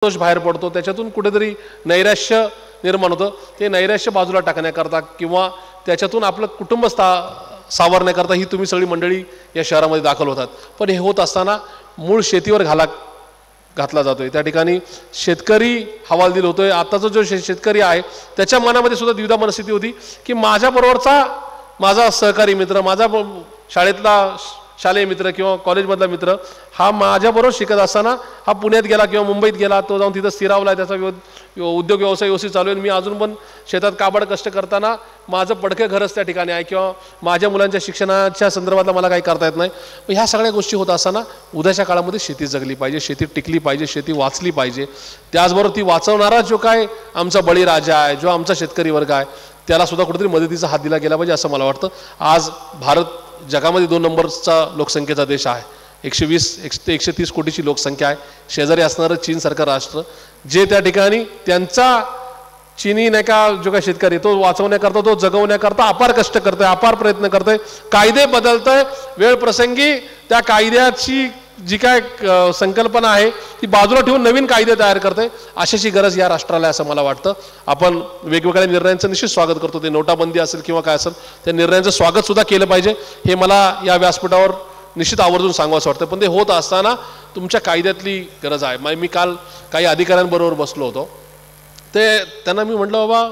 दोष बाहेर पडतो, त्याच्यातून कुठेतरी नैराश्य निर्माण होतं. ते नैराश्य बाजूला टाकण्याकरता किंवा त्याच्यातून आपलं कुटुंब सावरण्याकरता ही तुम्ही सगळी मंडळी या शहरामध्ये दाखल होतात. पण हे होत असताना मूळ शेतीवर घातला जातोय. त्या ठिकाणी शेतकरी हवालदिल होतोय. आताचा जो शेतकरी आहे त्याच्या मनामध्ये सुद्धा द्विधा मनस्थिती होती की माझ्याबरोबरचा माझा सहकारी मित्र, माझा शाळेतला शालेय मित्र किंवा कॉलेजमधला मित्र हा माझ्याबरोबर शिकत असताना हा पुण्यात गेला किंवा मुंबईत गेला, तो जाऊन तिथं स्थिरावला, त्याचा उद्योग व्यवसाय व्यवस्थित चालू आहे. मी अजून पण शेतात काबाड कष्ट करताना माझं पडके घरच त्या ठिकाणी आहे किंवा माझ्या मुलांच्या शिक्षणाच्या संदर्भातला मला काही करता येत नाही. पण ह्या सगळ्या गोष्टी होत असताना उद्याच्या काळामध्ये शेती जगली पाहिजे, शेती टिकली पाहिजे, शेती वाचली पाहिजे. त्याचबरोबर ती वाचवणारा जो काय आमचा बळीराजा आहे, जो आमचा शेतकरी वर्ग आहे, त्याला सुद्धा कुठेतरी मदतीचा हात दिला गेला पाहिजे असं मला वाटतं. आज भारत जगामध्ये 2 नंबरचा लोकसंख्येचा देश आहे. 120 ते 130 कोटीची लोकसंख्या आहे. शेजारी असणारं चीनसारखं राष्ट्र जे त्या ठिकाणी त्यांचा चीनी नाही का जो काय शेतकरी तो वाचवण्याकरता, तो जगवण्याकरता अपार कष्ट करतोय, अपार प्रयत्न करतोय, कायदे बदलतोय. वेळ प्रसंगी त्या कायद्याची जी काय संकल्पना आहे ती बाजूला ठेवून नवीन कायदे तयार करते. अशाची गरज या राष्ट्राला आहे असं मला वाटतं. आपण वेगवेगळ्या निर्णयांचं निश्चित स्वागत करतो. ते नोटाबंदी असेल किंवा काय असेल, त्या निर्णयांचं स्वागत सुद्धा केलं पाहिजे हे मला या व्यासपीठावर निश्चित आवर्जून सांगावंसं वाटतं. पण ते होत असताना तुमच्या कायद्यातली गरज आहे. मी काल काही अधिकाऱ्यांबरोबर बसलो होतो. त्यांना मी म्हटलं, बाबा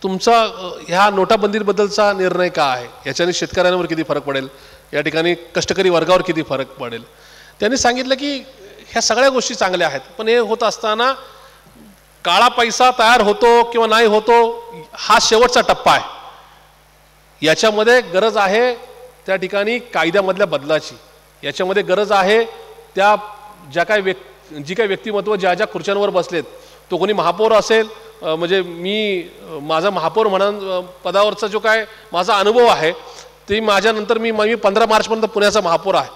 तुमचा ह्या नोटाबंदीबद्दलचा निर्णय काय आहे, याच्याने शेतकऱ्यांवर किती फरक पडेल, या ठिकाणी कष्टकरी वर्गावर किती फरक पडेल. त्यांनी सांगितलं की ह्या सगळ्या गोष्टी चांगल्या आहेत, पण हे होत असताना काळा पैसा तयार होतो किंवा नाही होतो हा शेवटचा टप्पा आहे. याच्यामध्ये गरज आहे त्या ठिकाणी कायद्यामधल्या बदलाची. याच्यामध्ये गरज आहे त्या जी काही व्यक्तिमत्व ज्या खुर्च्यांवर बसलेत, तो कोणी महापौर असेल, म्हणजे माझा महापौर म्हणून पदावरचा जो काय माझा अनुभव आहे ते माझ्यानंतर मी 15 मार्चपर्यंत पुण्याचा महापौर आहे.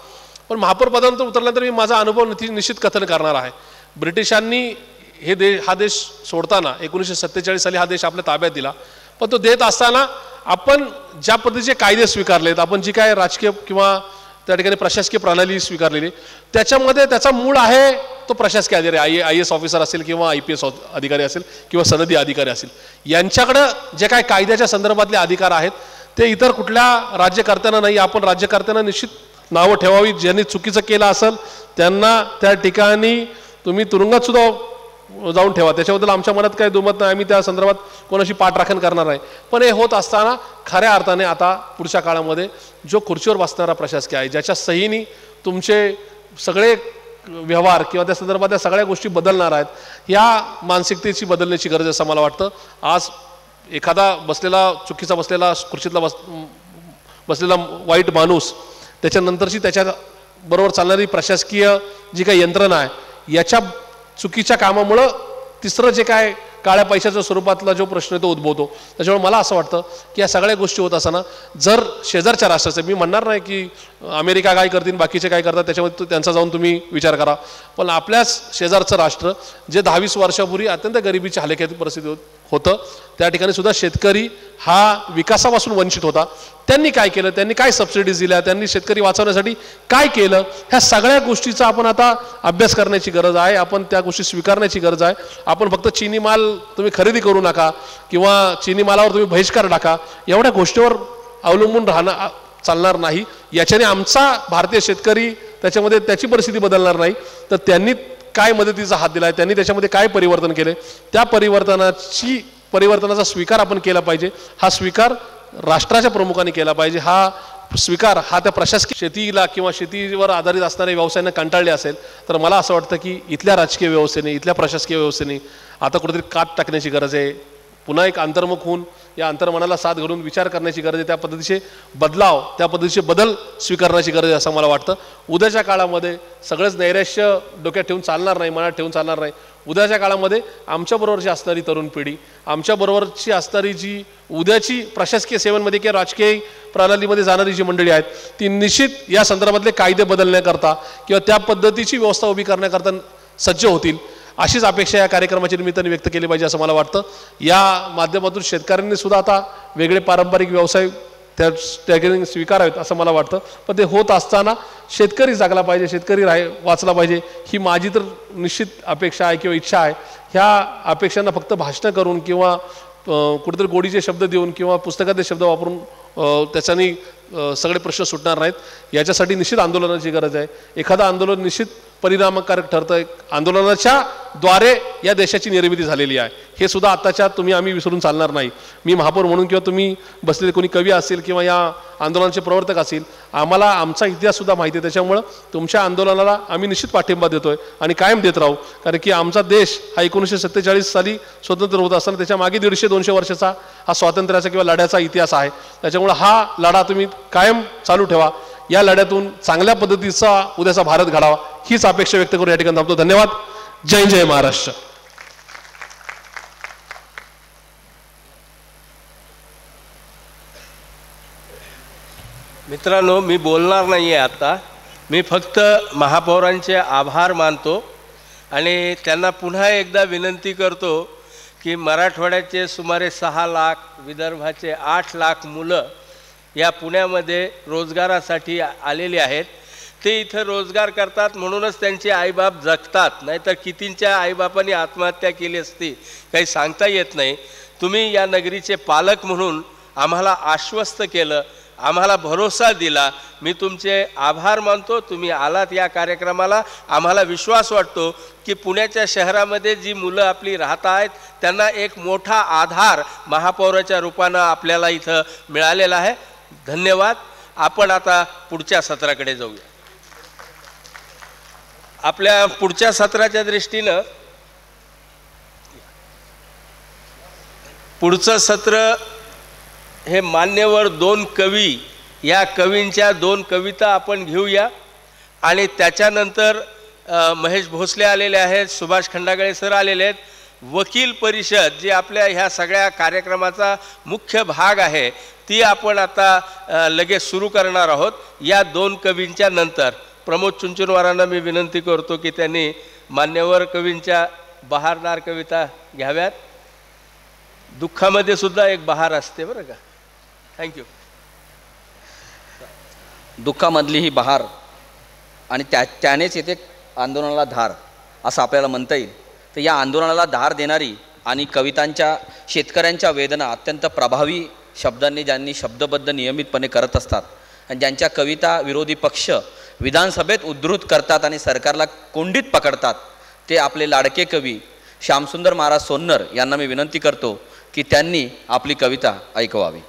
पण महापौर पदानंतर उतरल्यानंतर मी माझा अनुभव निश्चित कथन करणार आहे. ब्रिटिशांनी हा देश सोडताना 1947 साली हा देश आपल्या ताब्यात दिला. पण तो देत असताना आपण ज्या पद्धतीचे कायदे स्वीकारलेत, आपण जी काय राजकीय किंवा त्या ठिकाणी प्रशासकीय प्रणाली स्वीकारलेली, त्याच्यामध्ये त्याचा मूळ आहे तो प्रशासकीय अधिकारी, IAS ऑफिसर असेल किंवा IPS अधिकारी असेल किंवा सनदी अधिकारी असेल, यांच्याकडं जे काय कायद्याच्या संदर्भातले अधिकार आहेत ते इतर कुठल्या राज्यकर्त्यांना नाही. आपण राज्यकर्त्यांना निश्चित नावं ठेवावी. ज्यांनी चुकीचं केलं असेल त्यांना त्या ठिकाणी तुम्ही तुरुंगात सुद्धा जाऊन ठेवा. त्याच्याबद्दल आमच्या मनात काही दुमत नाही. आम्ही त्या संदर्भात कोणाशी पाठराखण करणार नाही. पण हे होत असताना खऱ्या अर्थाने आता पुढच्या काळामध्ये जो खुर्चीवर बसणारा प्रशासकीय आहे, ज्याच्या सहीने तुमचे सगळे व्यवहार किंवा त्या संदर्भातल्या सगळ्या गोष्टी बदलणार आहेत, या मानसिकतेची बदलण्याची गरज असं मला वाटतं. आज एखादा चुकीचा बसलेला खुर्चीतला बसलेला वाईट माणूस, त्याच्यानंतरची त्याच्याबरोबर चालणारी प्रशासकीय जी काही यंत्रणा आहे, याच्या चुकीच्या कामामुळं तिसरं जे काय काळ्या पैशाच्या स्वरूपातला जो प्रश्न आहे तो उद्भवतो. त्याच्यामुळे मला असं वाटतं की या सगळ्या गोष्टी होत असताना जर शेजारच्या राष्ट्राचे, मी म्हणणार नाही की अमेरिका काय करतील बाकीचे काय करतात त्याच्यामध्ये त्यांचा जाऊन तुम्ही विचार करा, पण आपल्याच शेजारचं राष्ट्र जे 10-20 वर्षापूर्वी अत्यंत गरिबीची हलाखीची परिस्थिती होतं, त्या ठिकाणी सुद्धा शेतकरी हा विकासापासून वंचित होता. त्यांनी काय केलं, त्यांनी काय सबसिडीज दिल्या, त्यांनी शेतकरी वाचवण्यासाठी काय केलं, ह्या सगळ्या गोष्टीचा आपण आता अभ्यास करण्याची गरज आहे. आपण त्या गोष्टी स्वीकारण्याची गरज आहे. आपण फक्त चीनी माल तुम्ही खरेदी करू नका किंवा चीनी मालावर तुम्ही बहिष्कार टाका, एवढ्या गोष्टीवर अवलंबून राहणं चालणार नाही. याच्याने आमचा भारतीय शेतकरी त्याच्यामध्ये त्याची परिस्थिती बदलणार नाही. तर त्यांनी काय मदतीचा हात दिला आहे, त्यांनी त्याच्यामध्ये काय परिवर्तन केले, त्या परिवर्तनाचा स्वीकार आपण केला पाहिजे. हा स्वीकार राष्ट्राच्या प्रमुखांनी केला पाहिजे. हा स्वीकार हा त्या प्रशासकीय शेतीला किंवा शेतीवर आधारित असणाऱ्या व्यवसायांना कंटाळले असेल तर मला असं वाटतं की इथल्या राजकीय व्यवस्थेने, इथल्या प्रशासकीय व्यवस्थेने आता कुठेतरी काट टाकण्याची गरज आहे. पुन्हा एक अंतर्मुख होऊन या अंतर्मनाला साथ घालून विचार करण्याची गरज आहे. त्या पद्धतीचे बदलाव, त्या पद्धतीचे बदल स्वीकारण्याची गरज आहे असं मला वाटतं. उद्याच्या काळामध्ये सगळंच नैराश्य डोक्यात ठेवून चालणार नाही, मनात ठेवून चालणार नाही. उद्याच्या काळामध्ये आमच्याबरोबरची असणारी तरुण पिढी, आमच्याबरोबरची असणारी जी उद्याची प्रशासकीय सेवांमध्ये किंवा राजकीय प्रणालीमध्ये जाणारी जी मंडळी आहेत, ती निश्चित या संदर्भातले कायदे बदलण्याकरता किंवा त्या पद्धतीची व्यवस्था उभी करण्याकरता सज्ज होतील, अशीच अपेक्षा या कार्यक्रमाच्या निमित्ताने व्यक्त केली पाहिजे असं मला वाटतं. या माध्यमातून शेतकऱ्यांनी सुद्धा आता वेगळे पारंपरिक व्यवसाय त्या ठिकाणी स्वीकारावेत असं मला वाटतं. पण ते होत असताना शेतकरी जागला पाहिजे, शेतकरी वाचला पाहिजे, ही माझी तर निश्चित अपेक्षा आहे किंवा इच्छा आहे. ह्या अपेक्षांना फक्त भाषणं करून किंवा कुठेतरी गोडीचे शब्द देऊन किंवा पुस्तकातले शब्द वापरून त्याच्यानी सगळे प्रश्न सुटणार नाहीत. याच्यासाठी निश्चित आंदोलनाची गरज आहे. एखादं आंदोलन निश्चित परिणामकारक ठरतं. आंदोलनाच्या द्वारे या देशाची निर्मिती झालेली आहे, हे सुद्धा आत्ताच्या आम्ही विसरून चालणार नाही. मी महापौर म्हणून किंवा तुम्ही बसलेले कोणी कवी असेल किंवा या आंदोलनाचे प्रवर्तक असतील, आम्हाला आमचा इतिहाससुद्धा माहिती आहे. त्याच्यामुळं तुमच्या आंदोलनाला आम्ही निश्चित पाठिंबा देतोय आणि कायम देत राहू. कारण की आमचा देश हा 1947 साली स्वतंत्र होत असताना त्याच्या मागे 150-200 वर्षाचा हा स्वातंत्र्याचा किंवा लढ्याचा इतिहास आहे. त्याच्यामुळं हा लढा तुम्ही कायम चालू ठेवा. या लढ्यातून चांगल्या पद्धतीचा उद्याचा भारत घडावा, हीच अपेक्षा व्यक्त करून या ठिकाणी थांबतो. धन्यवाद. जय जय महाराष्ट्र. मित्रांनो, मी बोलणार नाही आहे आता. मी फक्त महापौरांचे आभार मानतो आणि त्यांना पुन्हा एकदा विनंती करतो की मराठवाड्याचे सुमारे 6 लाख, विदर्भाचे 8 लाख मुलं या पुण्यामध्ये रोजगारासाठी आलेली आहेत. ते इथं रोजगार करतात म्हणूनच त्यांचे आईबाप जगतात, नाहीतर कितींच्या आईबापांनी आत्महत्या केली असती काही सांगता येत नाही. तुम्ही या नगरीचे पालक म्हणून आम्हाला आश्वस्त केलं, आम्हाला भरोसा दिला. मी तुमचे आभार मानतो. तुम्ही आलात या कार्यक्रमाला. आम्हाला विश्वास वाटतो की पुण्याच्या शहरामध्ये जी मुलं आपली राहत आहेत त्यांना एक मोठा आधार महापौराच्या रूपानं आपल्याला इथं मिळालेला आहे. धन्यवाद. आपण आता पुढच्या सत्राकडे जाऊया. आपल्या पुढच्या सत्राच्या दृष्टीनं पुढचं सत्र हे मान्यवर 2 कवी, या कवींच्या 2 कविता आपण घेऊया आणि त्याच्यानंतर महेश भोसले आलेले आहेत, सुभाष खंडागळे सर आलेले आहेत. वकील परिषद जी आपल्या ह्या सगळ्या कार्यक्रमाचा मुख्य भाग आहे ती आपण आता लगेच सुरू करणार आहोत. या 2 कवींच्या नंतर प्रमोद चुंचुनवारांना मी विनंती करतो की त्यांनी मान्यवर कवींच्या बहारदार कविता घ्याव्यात. दुःखामध्ये सुद्धा एक बहार असते बरं का. थँक्यू. दुःखामधली ही बहार आणि त्यानेच येते आंदोलनाला धार असं आपल्याला म्हणता येईल. तर या आंदोलनाला धार देणारी आणि कवितांच्या शेतकऱ्यांच्या वेदना अत्यंत प्रभावी शब्दांनी ज्यांनी शब्दबद्ध नियमितपणे करत असतात आणि ज्यांच्या कविता विरोधी पक्ष विधानसभेत उद्धृत करतात आणि सरकारला कोंडीत पकडतात, ते आपले लाडके कवी श्यामसुंदर महाराज सोन्नर यांना मी विनंती करतो की त्यांनी आपली कविता ऐकवावी.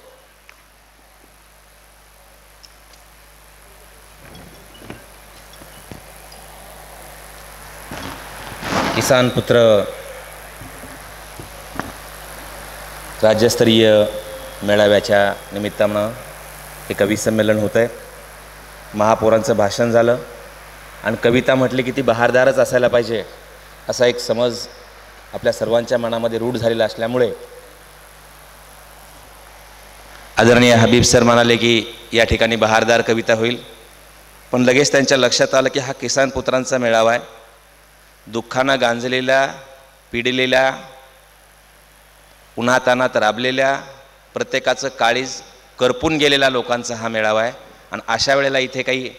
किसान पुत्र राज्यस्तरीय मेळाव्याच्या निमित्तानं हे कवी संमेलन होतं आहे. महापौरांचं भाषण झालं आणि कविता म्हटली की ती बहारदारच असायला पाहिजे असा एक समज आपल्या सर्वांच्या मनामध्ये रूढ झालेला असल्यामुळे आदरणीय हबीब सर म्हणाले की या ठिकाणी बहारदार कविता होईल. पण लगेच त्यांच्या लक्षात आलं की हा किसान पुत्रांचा मेळावा आहे. दुःखानं गांजलेल्या, पिडलेल्या, उन्हातानात राबलेल्या, प्रत्येकाचं काळीज करपून गेलेल्या लोकांचा हा मेळावा आहे आणि अशा वेळेला इथे काही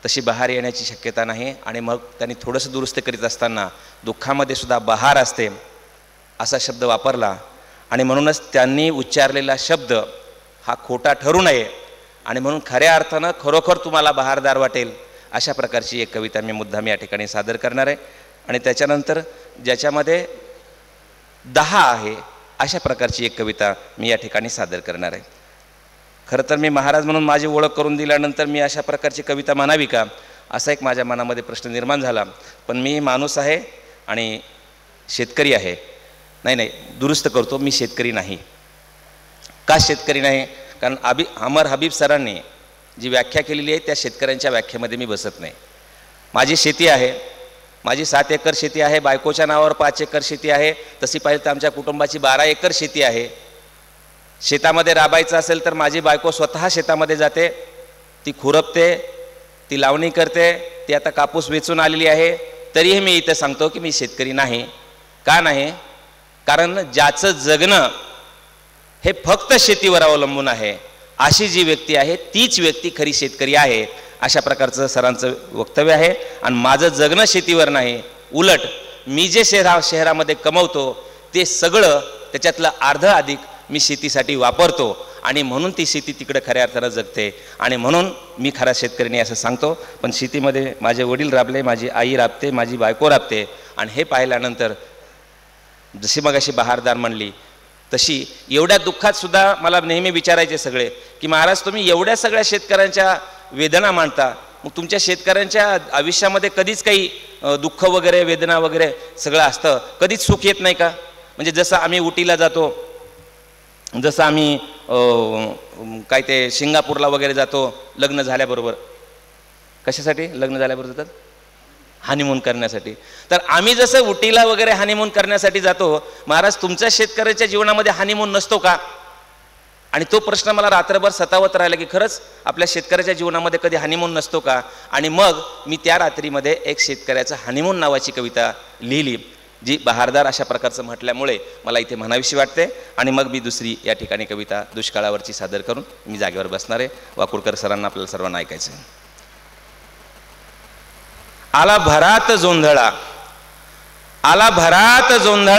तशी बहार येण्याची शक्यता नाही. आणि मग त्यांनी थोडंसं दुरुस्त करीत असताना दुःखामध्ये सुद्धा बहार असते असा शब्द वापरला आणि म्हणूनच त्यांनी उच्चारलेला शब्द हा खोटा ठरू नये आणि म्हणून खऱ्या अर्थानं खरोखर तुम्हाला बहारदार वाटेल अशा प्रकारची एक कविता मी मुद्दाम या ठिकाणी सादर करणार आहे. आणि त्याच्यानंतर ज्याच्यामध्ये 10 आहे अशा प्रकारची एक कविता मी या ठिकाणी सादर करणार आहे. खरं तर मी महाराज म्हणून माझी ओळख करून दिल्यानंतर मी अशा प्रकारची कविता म्हणावी का असा एक माझ्या मनामध्ये प्रश्न निर्माण झाला. पण मी माणूस आहे आणि शेतकरी आहे. नाही, दुरुस्त करतो, मी शेतकरी नाही. का शेतकरी नाही? कारण अमर हबीब सरांनी जी व्याख्या केलेली आहे त्या शेतकऱ्यांच्या व्याख्येमध्ये मी बसत नाही. माझी शेती आहे, माझी 7 एकर शेती आहे, बायकोच्या नावावर 5 एकर शेती आहे. तशी पाहिजे तर आमच्या कुटुंबाची 12 एकर शेती आहे. शेतामध्ये राबायचं असेल तर माझी बायको स्वतः शेतामध्ये जाते, ती खुरपते, ती लावणी करते. ती आता कापूस वेचून आलेली आहे. तरीही मी इथं सांगतो की मी शेतकरी नाही. का नाही? कारण ज्याचं जगणं हे फक्त शेतीवर अवलंबून आहे अशी जी व्यक्ती आहे तीच व्यक्ती खरी शेतकरी आहे, अशा प्रकारचं सरांचं वक्तव्य आहे. आणि माझं जगणं शेतीवर नाही, उलट मी जे शहरामध्ये कमवतो ते सगळं त्याच्यातलं अर्ध अधिक मी शेतीसाठी वापरतो आणि म्हणून ती शेती तिकडे खऱ्या अर्थानं जगते आणि म्हणून मी खरा शेतकरी नाही असं सांगतो. पण शेतीमध्ये माझे वडील राबले, माझी आई राबते, माझी बायको राबते. आणि हे पाहिल्यानंतर जशी मगाशी बहारदार म्हणली तशी एवढ्या दुःखात सुद्धा मला नेहमी विचारायचे सगळे की महाराज तुम्ही एवढ्या सगळ्या शेतकऱ्यांच्या वेदना मांडता, मग तुमच्या शेतकऱ्यांच्या आयुष्यामध्ये कधीच काही दुःख वगैरे वेदना वगैरे सगळं असतं, कधीच सुख येत नाही का? म्हणजे जसं आम्ही उटीला जातो, जसं आम्ही काय ते सिंगापूरला वगैरे जातो लग्न झाल्याबरोबर. कशासाठी लग्न झाल्याबरोबर जातात? हनीमून करण्यासाठी. तर आम्ही जसं उटीला वगैरे हनीमून करण्यासाठी जातो, महाराज तुमच्या शेतकऱ्याच्या जीवनामध्ये हनीमून नसतो का? आणि तो प्रश्न मला रात्रभर सतावत राहिला की खरंच आपल्या शेतकऱ्याच्या जीवनामध्ये कधी हनीमून नसतो का? आणि मग मी त्या रात्रीमध्ये एक शेतकऱ्याचं हनीमून नावाची कविता लिहिली, जी बहारदार अशा प्रकारचं म्हटल्यामुळे मला इथे म्हणावीशी वाटते. आणि मग मी दुसरी या ठिकाणी कविता दुष्काळावरची सादर करून मी जागेवर बसणार आहे. वाकुळकर सरांना आपल्याला सर्वांना ऐकायचं आहे. आला भरात जोंधळा, आला भरात जोंधळा,